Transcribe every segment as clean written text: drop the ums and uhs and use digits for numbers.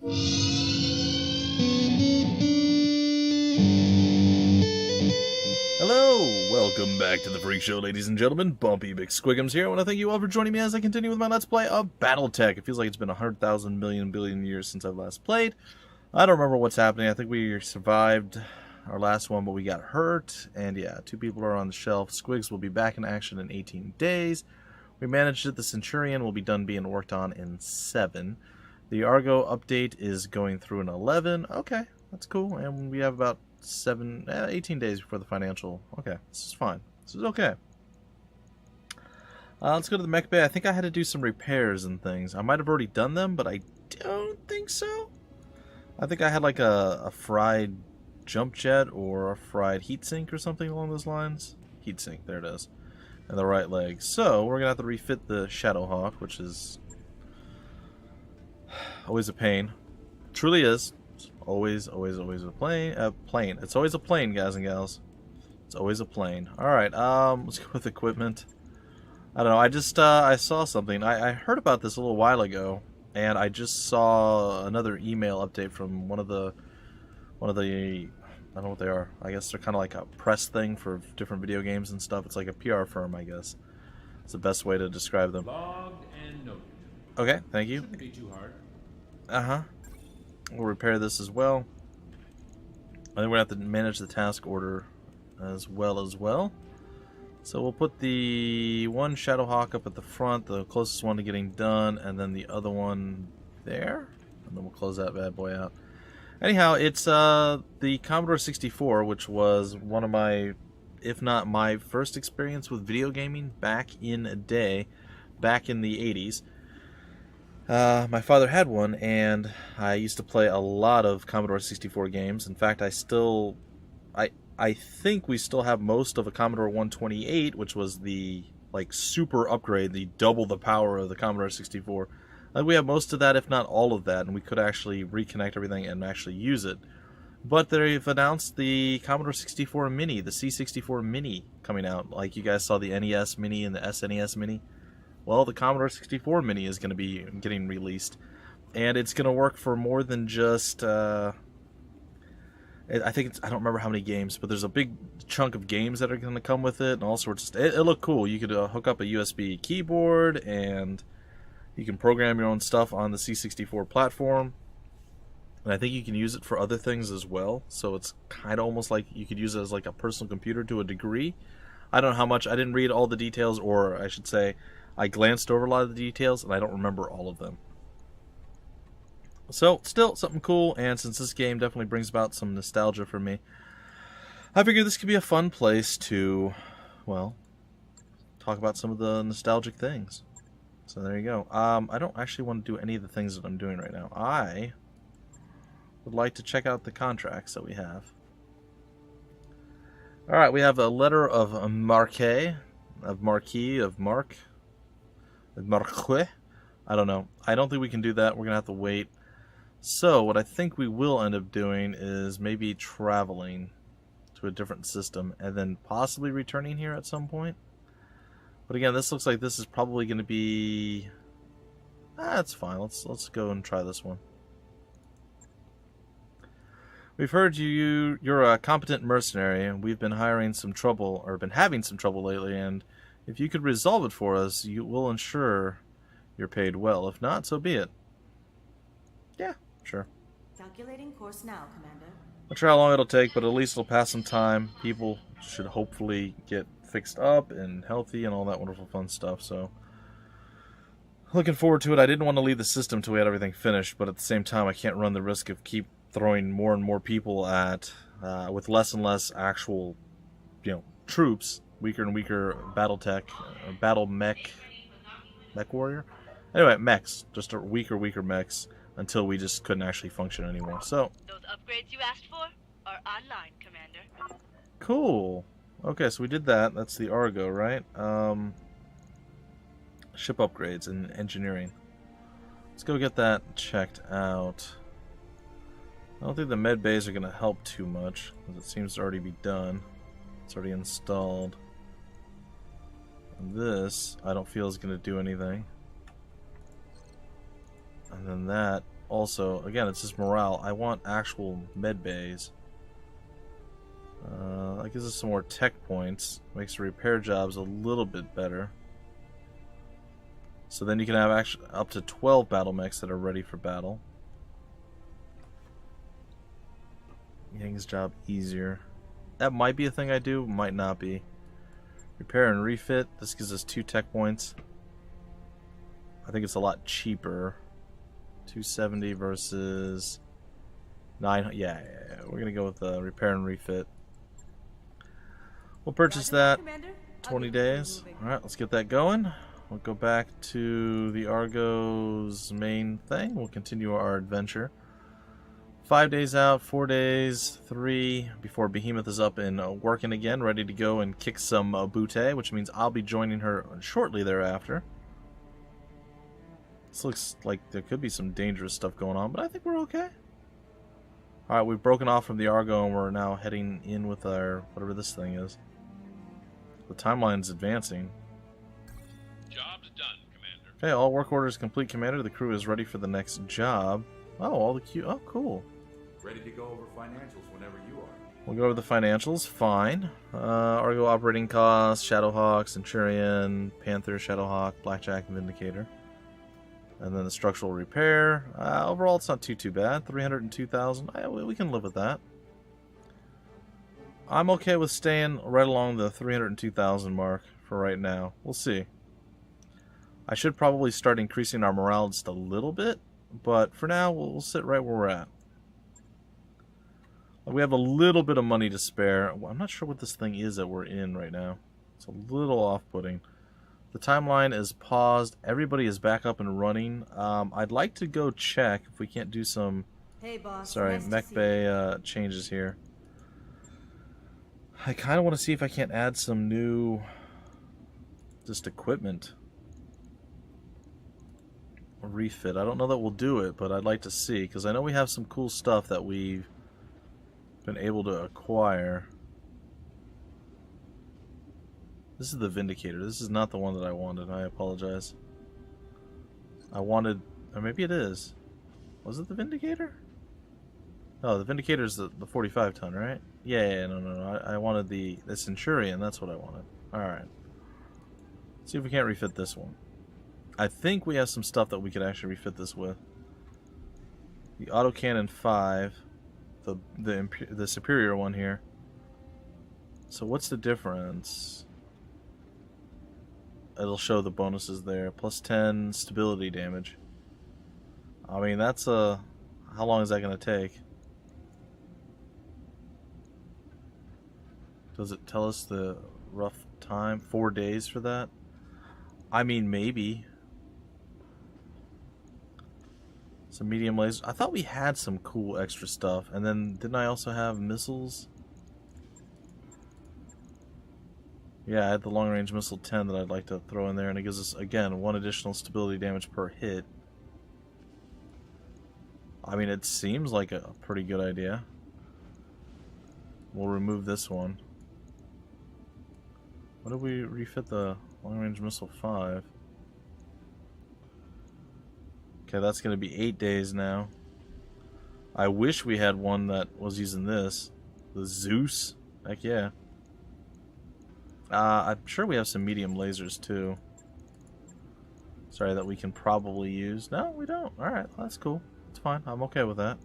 Hello! Welcome back to the Freak Show, ladies and gentlemen. Bumpy McSquiggums here. I want to thank you all for joining me as I continue with my Let's Play of Battletech. It feels like it's been 100,000 million billion years since I've last played. I don't remember what's happening. I think we survived our last one, but we got hurt. And yeah, 2 people are on the shelf. Squigs will be back in action in 18 days. We managed it. The Centurion will be done being worked on in 7. The Argo update is going through in 11. Okay, that's cool. And we have about 18 days before the financial. Okay, this is fine. This is okay. Let's go to the mech bay. I think I had to do some repairs and things. I might have already done them, but I don't think so. I think I had like a fried jump jet or a fried heatsink or something along those lines. Heatsink, there it is. And the right leg. So, we're going to have to refit the Shadowhawk, which is always a pain. Truly is. Always a plane. It's always a plane, guys and gals. It's always a plane. Alright, let's go with equipment. I don't know, I saw something. I heard about this a little while ago, and I just saw another email update from one of the, I don't know what they are. I guess they're kind of like a press thing for different video games and stuff. It's like a PR firm, I guess. It's the best way to describe them. Logged and noted. Okay, thank you. Shouldn't be too hard. Uh-huh. We'll repair this as well. I think we're going to have to manage the task order as well. So we'll put the one Shadowhawk up at the front, the closest one to getting done, and then the other one there. And then we'll close that bad boy out. Anyhow, it's the Commodore 64, which was one of my, if not my first experience with video gaming back in a day, back in the 80s. My father had one, and I used to play a lot of Commodore 64 games. In fact, I think we still have most of a Commodore 128, which was the like super upgrade, the double the power of the Commodore 64. We have most of that, if not all of that, and we could actually reconnect everything and actually use it. But they've announced the Commodore 64 Mini, the C64 Mini, coming out. Like you guys saw the NES Mini and the SNES Mini. Well, the Commodore 64 Mini is going to be getting released, and it's going to work for more than just, I don't remember how many games, but there's a big chunk of games that are going to come with it, and all sorts of stuff. It looked cool. You could hook up a USB keyboard, and you can program your own stuff on the C64 platform, and I think you can use it for other things as well, so it's kind of almost like you could use it as like a personal computer to a degree. I don't know how much. I didn't read all the details, or I should say, I glanced over a lot of the details, and I don't remember all of them. So, still something cool, and since this game definitely brings about some nostalgia for me, I figured this could be a fun place to, well, talk about some of the nostalgic things. So there you go. I don't actually want to do any of the things that I'm doing right now. I would like to check out the contracts that we have. Alright, we have a letter of Marquis, I don't know. I don't think we can do that. We're going to have to wait. So, what I think we will end up doing is maybe traveling to a different system and then possibly returning here at some point. But again, this looks like this is probably going to be... That's fine. Let's go and try this one. We've heard you're a competent mercenary, and we've been having some trouble lately, and if you could resolve it for us, you will ensure you're paid well. If not, so be it. Yeah, sure. Calculating course now, Commander. Not sure how long it'll take, but at least it'll pass some time. People should hopefully get fixed up and healthy and all that wonderful fun stuff, so looking forward to it. I didn't want to leave the system till we had everything finished, but at the same time, I can't run the risk of keep throwing more and more people at, with less and less actual, troops. Weaker and weaker Battletech, MechWarrior? Anyway, mechs. Just weaker mechs until we just couldn't actually function anymore. So, those upgrades you asked for are online, Commander. Cool. Okay, so we did that. That's the Argo, right? Ship upgrades and engineering. Let's go get that checked out. I don't think the med bays are going to help too much, because it seems to already be done. It's already installed. And this, I don't feel is going to do anything. And then that also, again, it's just morale. I want actual med bays. That gives us some more tech points. Makes the repair jobs a little bit better. So then you can have actually up to 12 battle mechs that are ready for battle. Yang's job easier. That might be a thing I do, might not be. Repair and refit. This gives us 2 tech points. I think it's a lot cheaper. 270 versus 9. Yeah. We're gonna go with the repair and refit. We'll purchase that. 20 days. All right, let's get that going. We'll go back to the Argo's main thing. We'll continue our adventure. 5 days out, 4 days, 3 before Behemoth is up and working again, ready to go and kick some bootay, which means I'll be joining her shortly thereafter. This looks like there could be some dangerous stuff going on, but I think we're okay. Alright, we've broken off from the Argo and we're now heading in with our, whatever this thing is. The timeline's advancing. Job's done, Commander. Okay, all work orders complete, Commander. The crew is ready for the next job. Oh, all the oh, cool. Ready to go over financials whenever you are. We'll go over the financials. Fine. Argo operating costs, Shadowhawk, Centurion, Panther, Shadowhawk, Blackjack, and Vindicator. And then the structural repair. Overall, it's not too bad. 302,000. We can live with that. I'm okay with staying right along the 302,000 mark for right now. We'll see. I should probably start increasing our morale just a little bit, but for now, we'll sit right where we're at. We have a little bit of money to spare. I'm not sure what this thing is that we're in right now. It's a little off-putting. The timeline is paused. Everybody is back up and running. I'd like to go check if we can't do some... Hey, boss. Sorry, nice mech bay changes here. I kind of want to see if I can't add some new... just equipment. Refit. I don't know that we'll do it, but I'd like to see, because I know we have some cool stuff that we've been able to acquire. This is the Vindicator. This is not the one that I wanted. I apologize. I wanted... or maybe it is. Was it the Vindicator? No, the Vindicator is the 45 ton, right? Yeah, no. I wanted the Centurion. That's what I wanted. Alright. See if we can't refit this one. I think we have some stuff that we could actually refit this with. The autocannon 5, the superior one here. So what's the difference? It'll show the bonuses there. Plus 10 stability damage. I mean, that's a... how long is that going to take? Does it tell us the rough time? 4 days for that? I mean, maybe. Some medium lasers. I thought we had some cool extra stuff. And then, didn't I also have missiles? Yeah, I had the long-range missile 10 that I'd like to throw in there. And it gives us, again, 1 additional stability damage per hit. I mean, it seems like a pretty good idea. We'll remove this one. What did we refit the long-range missile 5? Okay, that's going to be 8 days now. I wish we had one that was using this. The Zeus. Heck yeah. I'm sure we have some medium lasers too. Sorry, that we can probably use. No, we don't. Alright, that's cool. It's fine. I'm okay with that.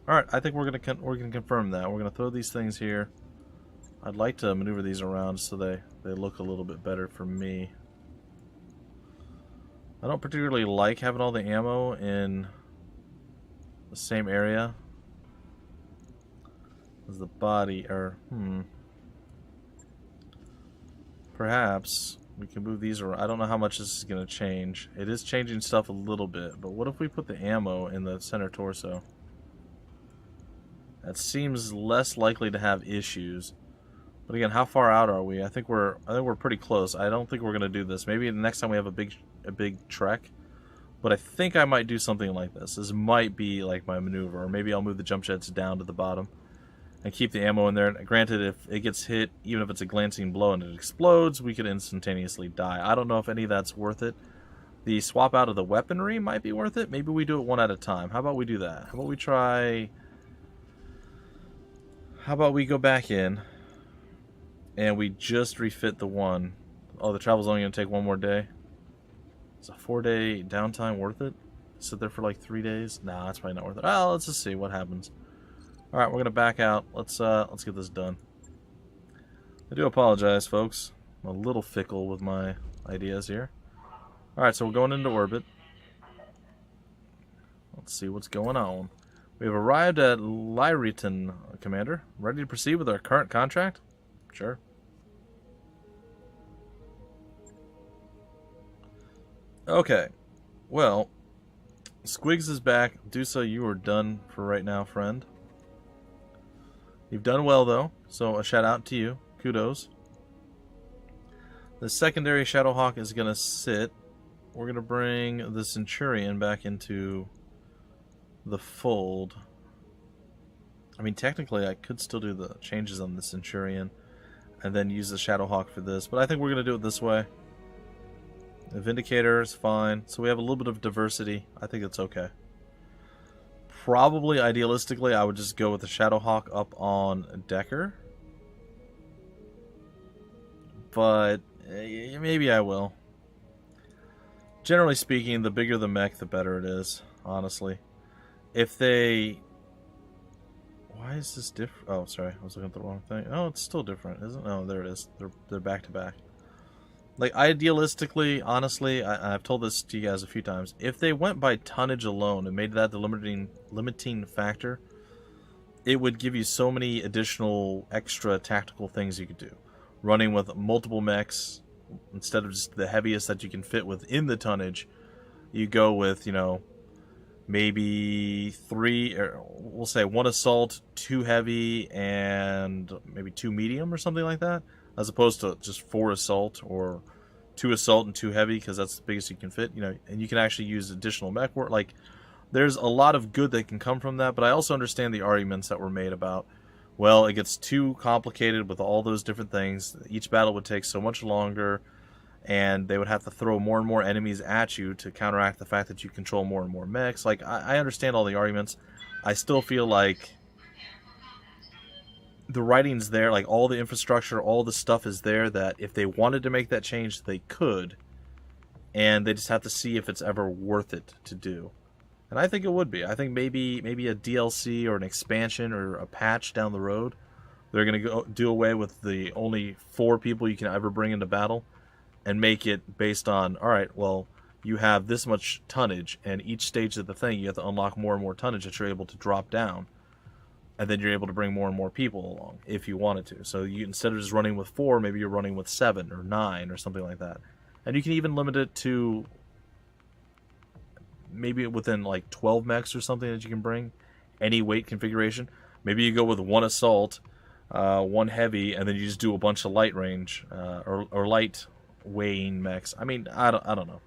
Alright, I think we're gonna confirm that. We're gonna throw these things here. I'd like to maneuver these around so they look a little bit better for me. I don't particularly like having all the ammo in the same area as the body, or perhaps we can move these around. I don't know how much this is going to change. It is changing stuff a little bit, but what if we put the ammo in the center torso? That seems less likely to have issues. But again, how far out are we? I think we're pretty close. I don't think we're going to do this. Maybe the next time we have a big trek. But I think I might do something like this. This might be like my maneuver, or maybe I'll move the jump jets down to the bottom and keep the ammo in there. Granted, if it gets hit, even if it's a glancing blow and it explodes, we could instantaneously die. I don't know if any of that's worth it. The swap out of the weaponry might be worth it. Maybe we do it one at a time. How about we do that? How about we try... How about we go back in and we just refit the one. Oh, the travel's only going to take one more day. Is a 4-day downtime worth it? Sit there for like 3 days? Nah, that's probably not worth it. Oh, let's just see what happens. Alright, we're going to back out. Let's get this done. I do apologize, folks. I'm a little fickle with my ideas here. Alright, so we're going into orbit. Let's see what's going on. We have arrived at Lyriton, Commander. Ready to proceed with our current contract? Sure. Okay. Well, Squigs is back. Dusa, you are done for right now, friend. You've done well, though, so a shout out to you. Kudos. The secondary Shadowhawk is going to sit. We're going to bring the Centurion back into the fold. I mean, technically, I could still do the changes on the Centurion and then use the Shadowhawk for this, but I think we're going to do it this way. The Vindicator is fine, so we have a little bit of diversity. I think it's okay. Probably, idealistically, I would just go with the Shadowhawk up on Decker. But maybe I will. Generally speaking, the bigger the mech, the better it is, honestly. If they... Why is this different? Oh, sorry. I was looking at the wrong thing. Oh, it's still different, isn't it? Oh, there it is. They're back to back. Like, idealistically, honestly, I've told this to you guys a few times. If they went by tonnage alone and made that the limiting factor, it would give you so many additional extra tactical things you could do. Running with multiple mechs, instead of just the heaviest that you can fit within the tonnage, you go with, you know, maybe 3, or we'll say 1 assault, 2 heavy, and maybe 2 medium or something like that, as opposed to just 4 assault or 2 assault and 2 heavy, because that's the biggest you can fit, you know, and you can actually use additional mech work. Like, there's a lot of good that can come from that, but I also understand the arguments that were made about, well, it gets too complicated with all those different things. Each battle would take so much longer, and they would have to throw more and more enemies at you to counteract the fact that you control more and more mechs. Like, I understand all the arguments. I still feel like the writing's there, like all the infrastructure, all the stuff is there, that if they wanted to make that change, they could. And they just have to see if it's ever worth it to do. And I think it would be. I think maybe a DLC or an expansion or a patch down the road, they're going to go do away with the only 4 people you can ever bring into battle, and make it based on, alright, well, you have this much tonnage, and each stage of the thing, you have to unlock more and more tonnage that you're able to drop down. And then you're able to bring more and more people along, if you wanted to. So you, instead of just running with 4, maybe you're running with 7 or 9 or something like that. And you can even limit it to maybe within like 12 mechs or something that you can bring. Any weight configuration. Maybe you go with 1 assault, 1 heavy, and then you just do a bunch of light range, or light weighing mechs. I mean, I don't know.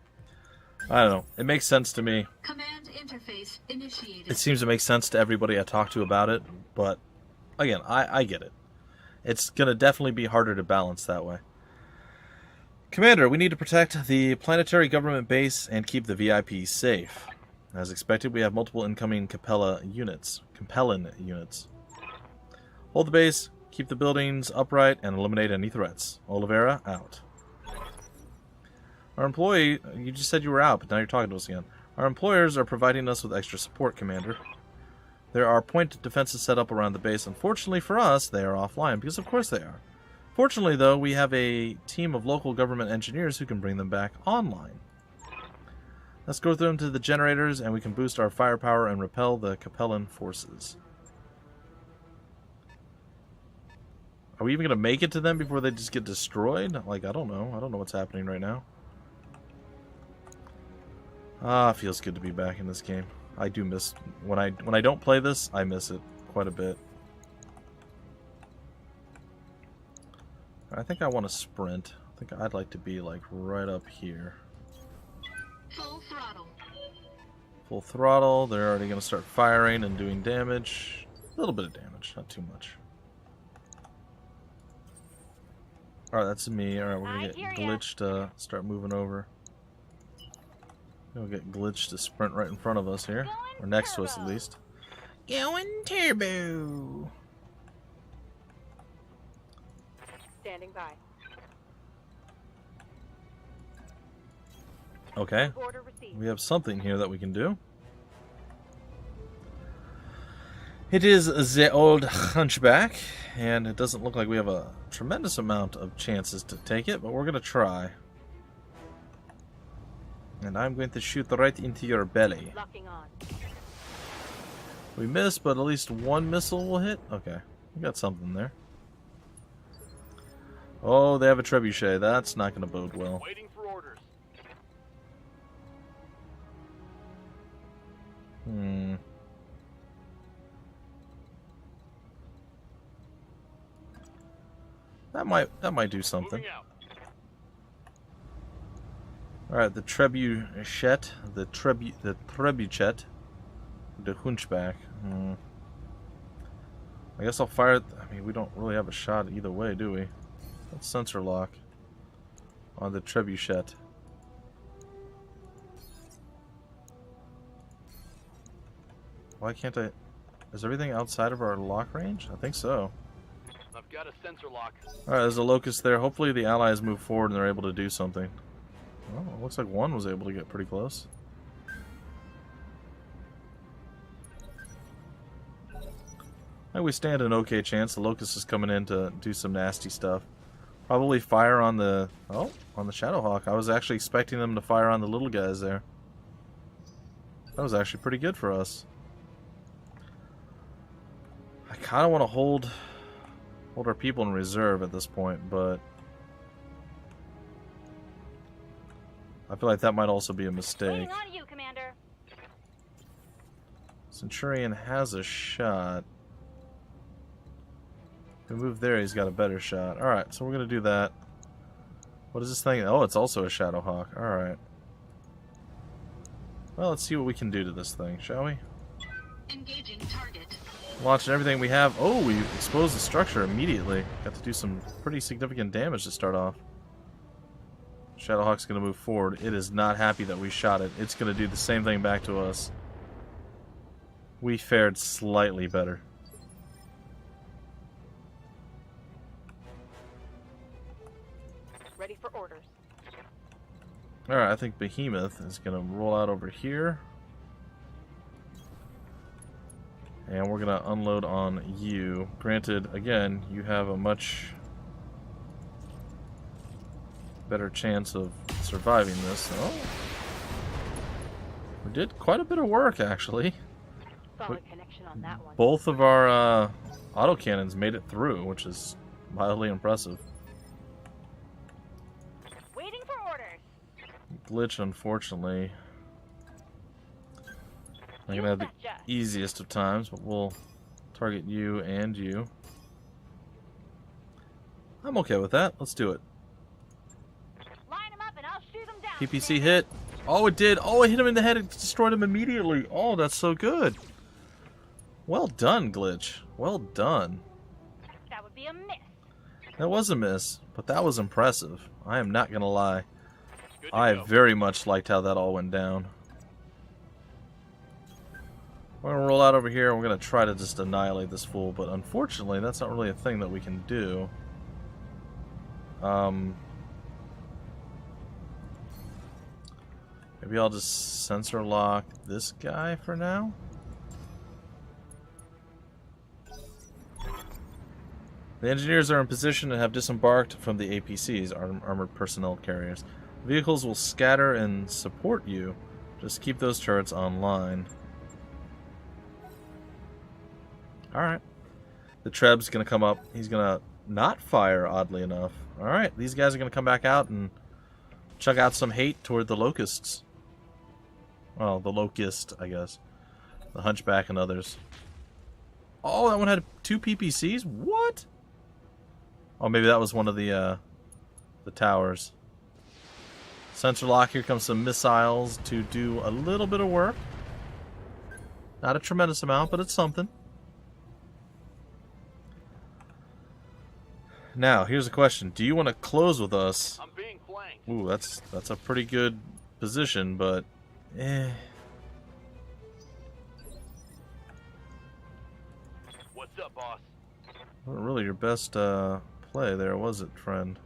I don't know. It makes sense to me. Command interface initiated. It seems to make sense to everybody I talk to about it, but again, I get it. It's going to definitely be harder to balance that way. Commander, we need to protect the planetary government base and keep the VIPs safe. As expected, we have multiple incoming Capellin units. Hold the base, keep the buildings upright, and eliminate any threats. Oliveira, out. Our employee, you just said you were out, but now you're talking to us again. Our employers are providing us with extra support, Commander. There are point defenses set up around the base. Unfortunately for us, they are offline, because of course they are. Fortunately, though, we have a team of local government engineers who can bring them back online. Let's go through them to the generators, and we can boost our firepower and repel the Capellin forces. Are we even going to make it to them before they just get destroyed? Like, I don't know. I don't know what's happening right now. Ah, feels good to be back in this game. I do miss when I don't play this, I miss it quite a bit. I think I want to sprint. I think I'd like to be like right up here. Full throttle. Full throttle. They're already going to start firing and doing damage. A little bit of damage, not too much. Alright, that's me. Alright, we're going to get glitched, start moving over. We'll get Glitch to sprint right in front of us here. Or next to us at least. Going turbo! Standing by. Okay. Order received. We have something here that we can do. It is the old hunchback, and it doesn't look like we have a tremendous amount of chances to take it, but we're going to try. And I'm going to shoot right into your belly. Locking on. We missed, but at least one missile will hit? Okay, we got something there. Oh, they have a trebuchet. That's not going to bode well. Waiting for orders. That might do something. Moving out. Alright, the trebuchet, the trebuchet, the hunchback. I guess I'll fire it. I mean, we don't really have a shot either way, do we? Let's sensor lock on the trebuchet. Why can't I? Is everything outside of our lock range? I think so. I've got a sensor lock. Alright, there's a locust there. Hopefully the allies move forward and they're able to do something. Well, it looks like one was able to get pretty close. I think we stand an okay chance. The locust is coming in to do some nasty stuff. Probably fire on the... Oh, on the Shadowhawk. I was actually expecting them to fire on the little guys there. That was actually pretty good for us. I kind of want to hold our people in reserve at this point, but I feel like that might also be a mistake. Waiting on you, Commander. Centurion has a shot. If we move there, he's got a better shot. Alright, so we're going to do that. What is this thing? Oh, it's also a Shadowhawk. Alright. Well, let's see what we can do to this thing, shall we? Engaging target. Launching everything we have. Oh, we exposed the structure immediately. Got to do some pretty significant damage to start off. Shadowhawk's going to move forward. It is not happy that we shot it. It's going to do the same thing back to us. We fared slightly better. Ready for orders. Alright, I think Behemoth is going to roll out over here. And we're going to unload on you. Granted, again, you have a much better chance of surviving this. Oh. We did quite a bit of work, actually. Solid connection on that one. Both of our autocannons made it through, which is mildly impressive. Waiting for orders. Glitch, unfortunately, I'm going to have the easiest of times, but we'll target you and you. I'm okay with that. Let's do it. Line them up and I'll shoot them down. PPC hit. Oh, it did. Oh, it hit him in the head. It destroyed him immediately. Oh, that's so good. Well done, Glitch. Well done. That would be a miss. That was a miss, but that was impressive. I am not going to lie. Good to I go. very much liked how that all went down. We're going to roll out over here and we're going to try to just annihilate this fool, but unfortunately that's not really a thing that we can do. Maybe I'll just sensor lock this guy for now. The engineers are in position and have disembarked from the APCs, armored personnel carriers. Vehicles will scatter and support you. Just keep those turrets online. Alright. The Treb's going to come up. He's going to not fire, oddly enough. Alright, these guys are going to come back out and chug out some hate toward the Locusts. Well, the Locust, I guess. The Hunchback and others. Oh, that one had 2 PPCs? What? Oh, maybe that was one of the towers. Sensor lock, here comes some missiles to do a little bit of work. Not a tremendous amount, but it's something. Now, here's a question. Do you want to close with us? I'm being flanked. Ooh, that's a pretty good position, but What's up, boss? Wasn't really your best play there, was it, friend?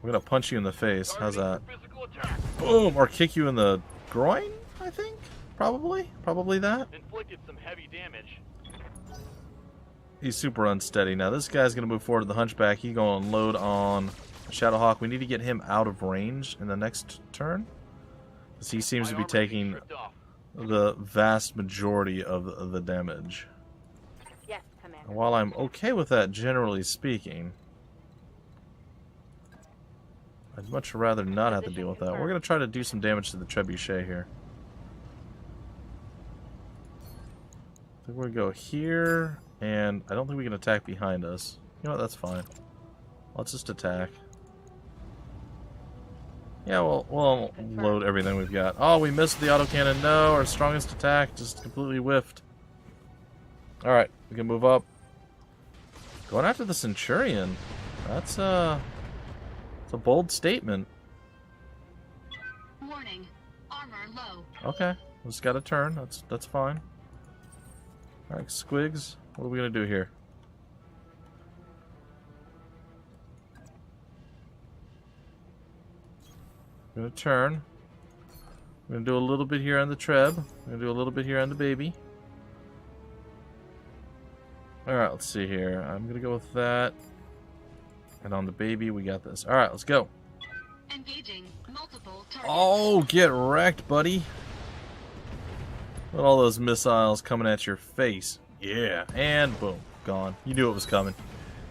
I'm gonna punch you in the face. How's that? Physical attack. Boom! Or kick you in the groin, I think? Probably? Probably that? Inflicted some heavy damage. He's super unsteady. Now this guy's gonna move forward to the Hunchback. He's gonna unload on Shadowhawk. We need to get him out of range in the next turn. Because he seems to be taking the vast majority of the damage. Yes, Commander. While I'm okay with that, generally speaking, I'd much rather not have to deal with that. We're going to try to do some damage to the trebuchet here. I think we're going to go here, and I don't think we can attack behind us. You know what, that's fine. Let's just attack. Yeah, we'll load everything we've got. Oh, we missed the autocannon. No, our strongest attack just completely whiffed. Alright, we can move up. Going after the Centurion. That's a bold statement. Warning. Armor low. Okay, we just got a turn. That's fine. Alright, Squigs, what are we gonna do here? We're gonna turn. We're gonna do a little bit here on the Treb. We're gonna do a little bit here on the baby. Alright, let's see here. I'm gonna go with that. And on the baby, we got this. Alright, let's go. Engaging multiple targets. Oh, get wrecked, buddy. Look at all those missiles coming at your face. Yeah, and boom, gone. You knew it was coming.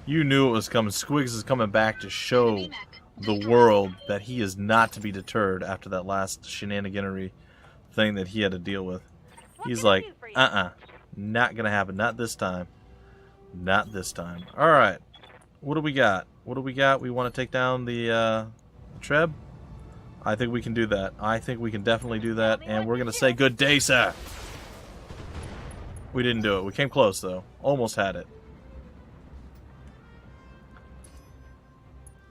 You knew it was coming. Squigs is coming back to show Enemy mech the destroyed. world that he is not to be deterred after that last shenaniganery thing that he had to deal with. What He's can I like, do for you? not gonna happen. Not this time. Not this time. Alright. What do we got? What do we got? We want to take down the Treb? I think we can do that. I think we can definitely do that. And we're gonna say good day, sir. We didn't do it. We came close, though. Almost had it.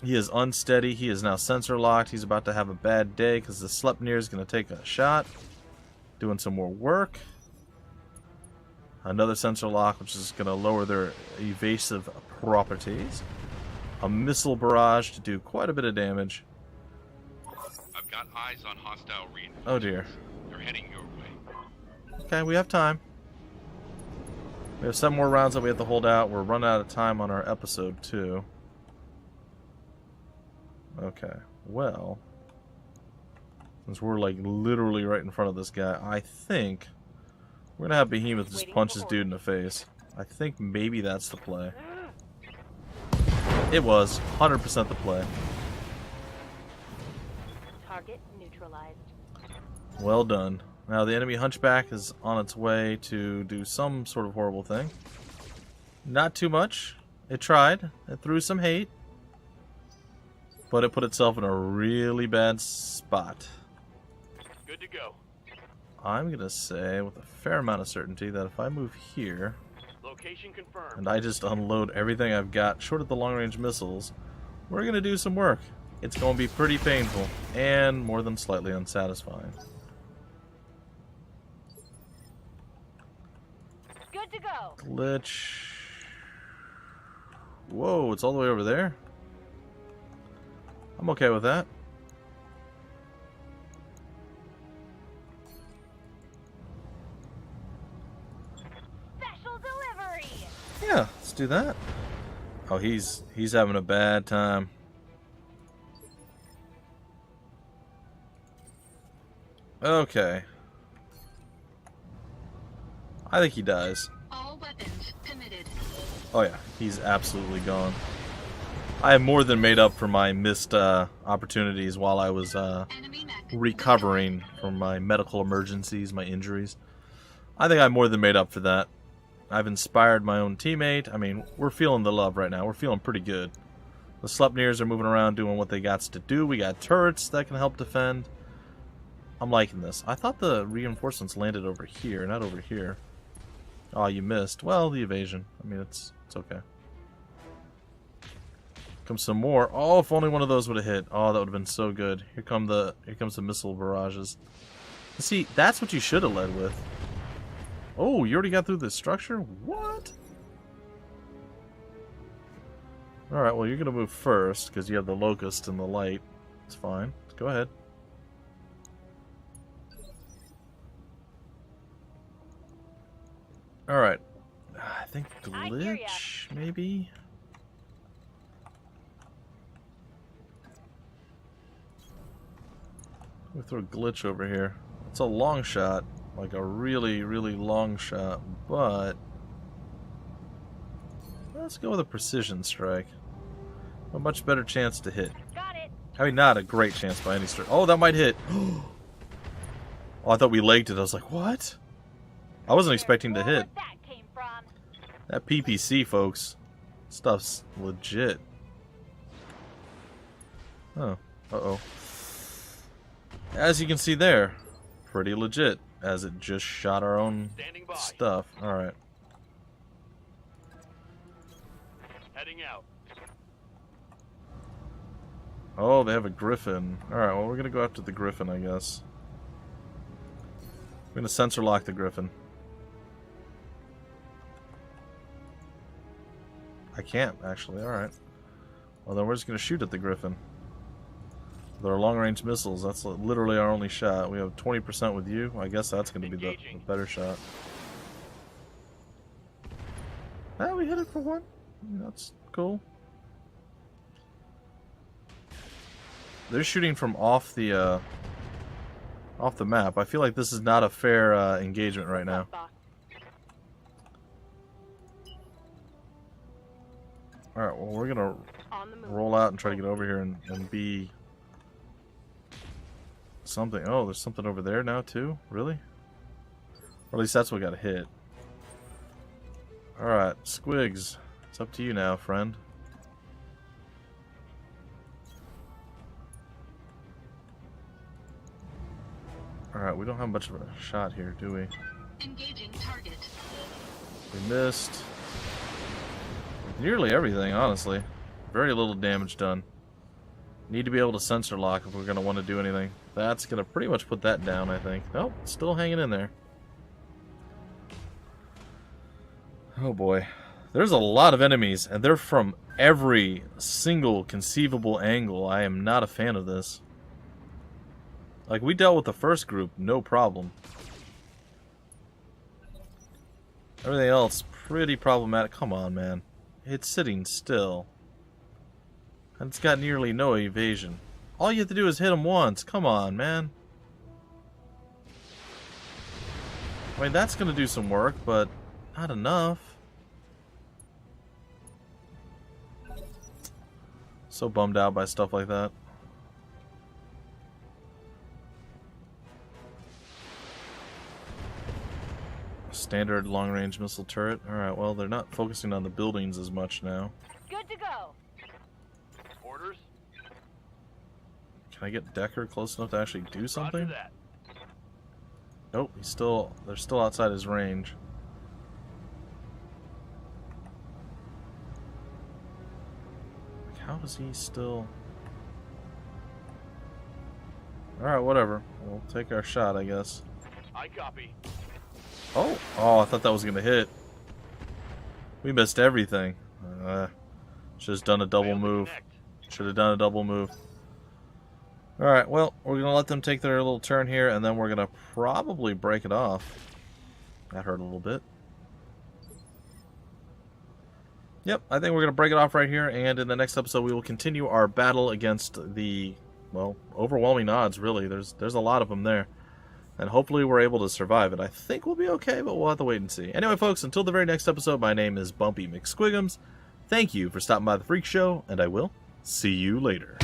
He is unsteady. He is now sensor locked. He's about to have a bad day because the Sleipnir is going to take a shot. Doing some more work. Another sensor lock, which is going to lower their evasive properties. A missile barrage to do quite a bit of damage. I've got eyes on hostile reinforcements. Oh dear. They're heading your way. Okay, we have time. We have 7 more rounds that we have to hold out. We're running out of time on our episode, too. Okay, well, since we're like literally right in front of this guy, I think we're gonna have Behemoth just punch this dude in the face. I think maybe that's the play. It was 100% the play. Target neutralized. Well done. Now the enemy Hunchback is on its way to do some sort of horrible thing. Not too much. It tried. It threw some hate. But it put itself in a really bad spot. Good to go. I'm going to say with a fair amount of certainty that if I move here Location confirmed. and I just unload everything I've got short of the long-range missiles, we're going to do some work. It's going to be pretty painful and more than slightly unsatisfying. Good to go. Glitch. Whoa, it's all the way over there? I'm okay with that. Special delivery. Yeah, let's do that. Oh, he's having a bad time. Okay. I think he dies. All weapons committed. Oh yeah, he's absolutely gone. I have more than made up for my missed opportunities while I was Enemy mech recovering from my medical emergencies, my injuries. I think I more than made up for that. I've inspired my own teammate. I mean, we're feeling the love right now. We're feeling pretty good. The Sleipnirs are moving around doing what they got to do. We got turrets that can help defend. I'm liking this. I thought the reinforcements landed over here, not over here. Oh, you missed. Well, the evasion. I mean, it's okay. Comes some more. Oh, if only one of those would have hit. Oh, that would have been so good. Here comes the missile barrages. See, that's what you should have led with. Oh, you already got through this structure? What? Alright, well, you're going to move first, because you have the locust and the light. It's fine. Go ahead. Alright. I think glitch, maybe? We'll throw glitch over here. It's a long shot. Like a really, really long shot, but let's go with a precision strike. A much better chance to hit. Got it. I mean, not a great chance by any stretch. Oh, that might hit. Oh, I thought we legged it. I was like, what? I wasn't expecting to hit. That came from. That PPC, folks. Stuff's legit. Oh, uh-oh. As you can see there, pretty legit. As it just shot our own stuff. Alright. Heading out. Oh, they have a griffin. Alright, well, we're gonna go after the griffin, I guess. We're gonna sensor lock the griffin. I can't, actually. Alright. Well, then we're just gonna shoot at the griffin. With our long-range missiles, that's literally our only shot. We have 20% with you. I guess that's going to be the better shot. Ah, we hit it for one. That's cool. They're shooting from off the map. I feel like this is not a fair engagement right now. Alright, well, we're going to roll out and try to get over here and be... something. Oh, there's something over there now too? Really? Or at least that's what got hit. Alright, Squigs. It's up to you now, friend. Alright, we don't have much of a shot here, do we? Engaging target. We missed nearly everything, honestly. Very little damage done. Need to be able to sensor lock if we're going to want to do anything. That's going to pretty much put that down, I think. Nope, still hanging in there. Oh boy. There's a lot of enemies, and they're from every single conceivable angle. I am not a fan of this. Like, we dealt with the first group, no problem. Everything else, pretty problematic. Come on, man. It's sitting still. And it's got nearly no evasion. All you have to do is hit him once. Come on, man. I mean, that's going to do some work, but not enough. So bummed out by stuff like that. Standard long-range missile turret. Alright, well, they're not focusing on the buildings as much now. Good to go. Orders. Can I get Decker close enough to actually do something? Roger that. Nope, they're still outside his range. Like, how does he still... Alright, whatever. We'll take our shot, I guess. I copy. Oh, I thought that was going to hit. We missed everything. Should have done a double move. Should have done a double move. Alright, well, we're going to let them take their little turn here, and then we're going to probably break it off. That hurt a little bit. Yep, I think we're going to break it off right here, and in the next episode we will continue our battle against the, well, overwhelming odds, really. There's a lot of them there. And hopefully we're able to survive it. I think we'll be okay, but we'll have to wait and see. Anyway, folks, until the very next episode, my name is Bumpy McSquigums. Thank you for stopping by the Freak Show, and I will see you later.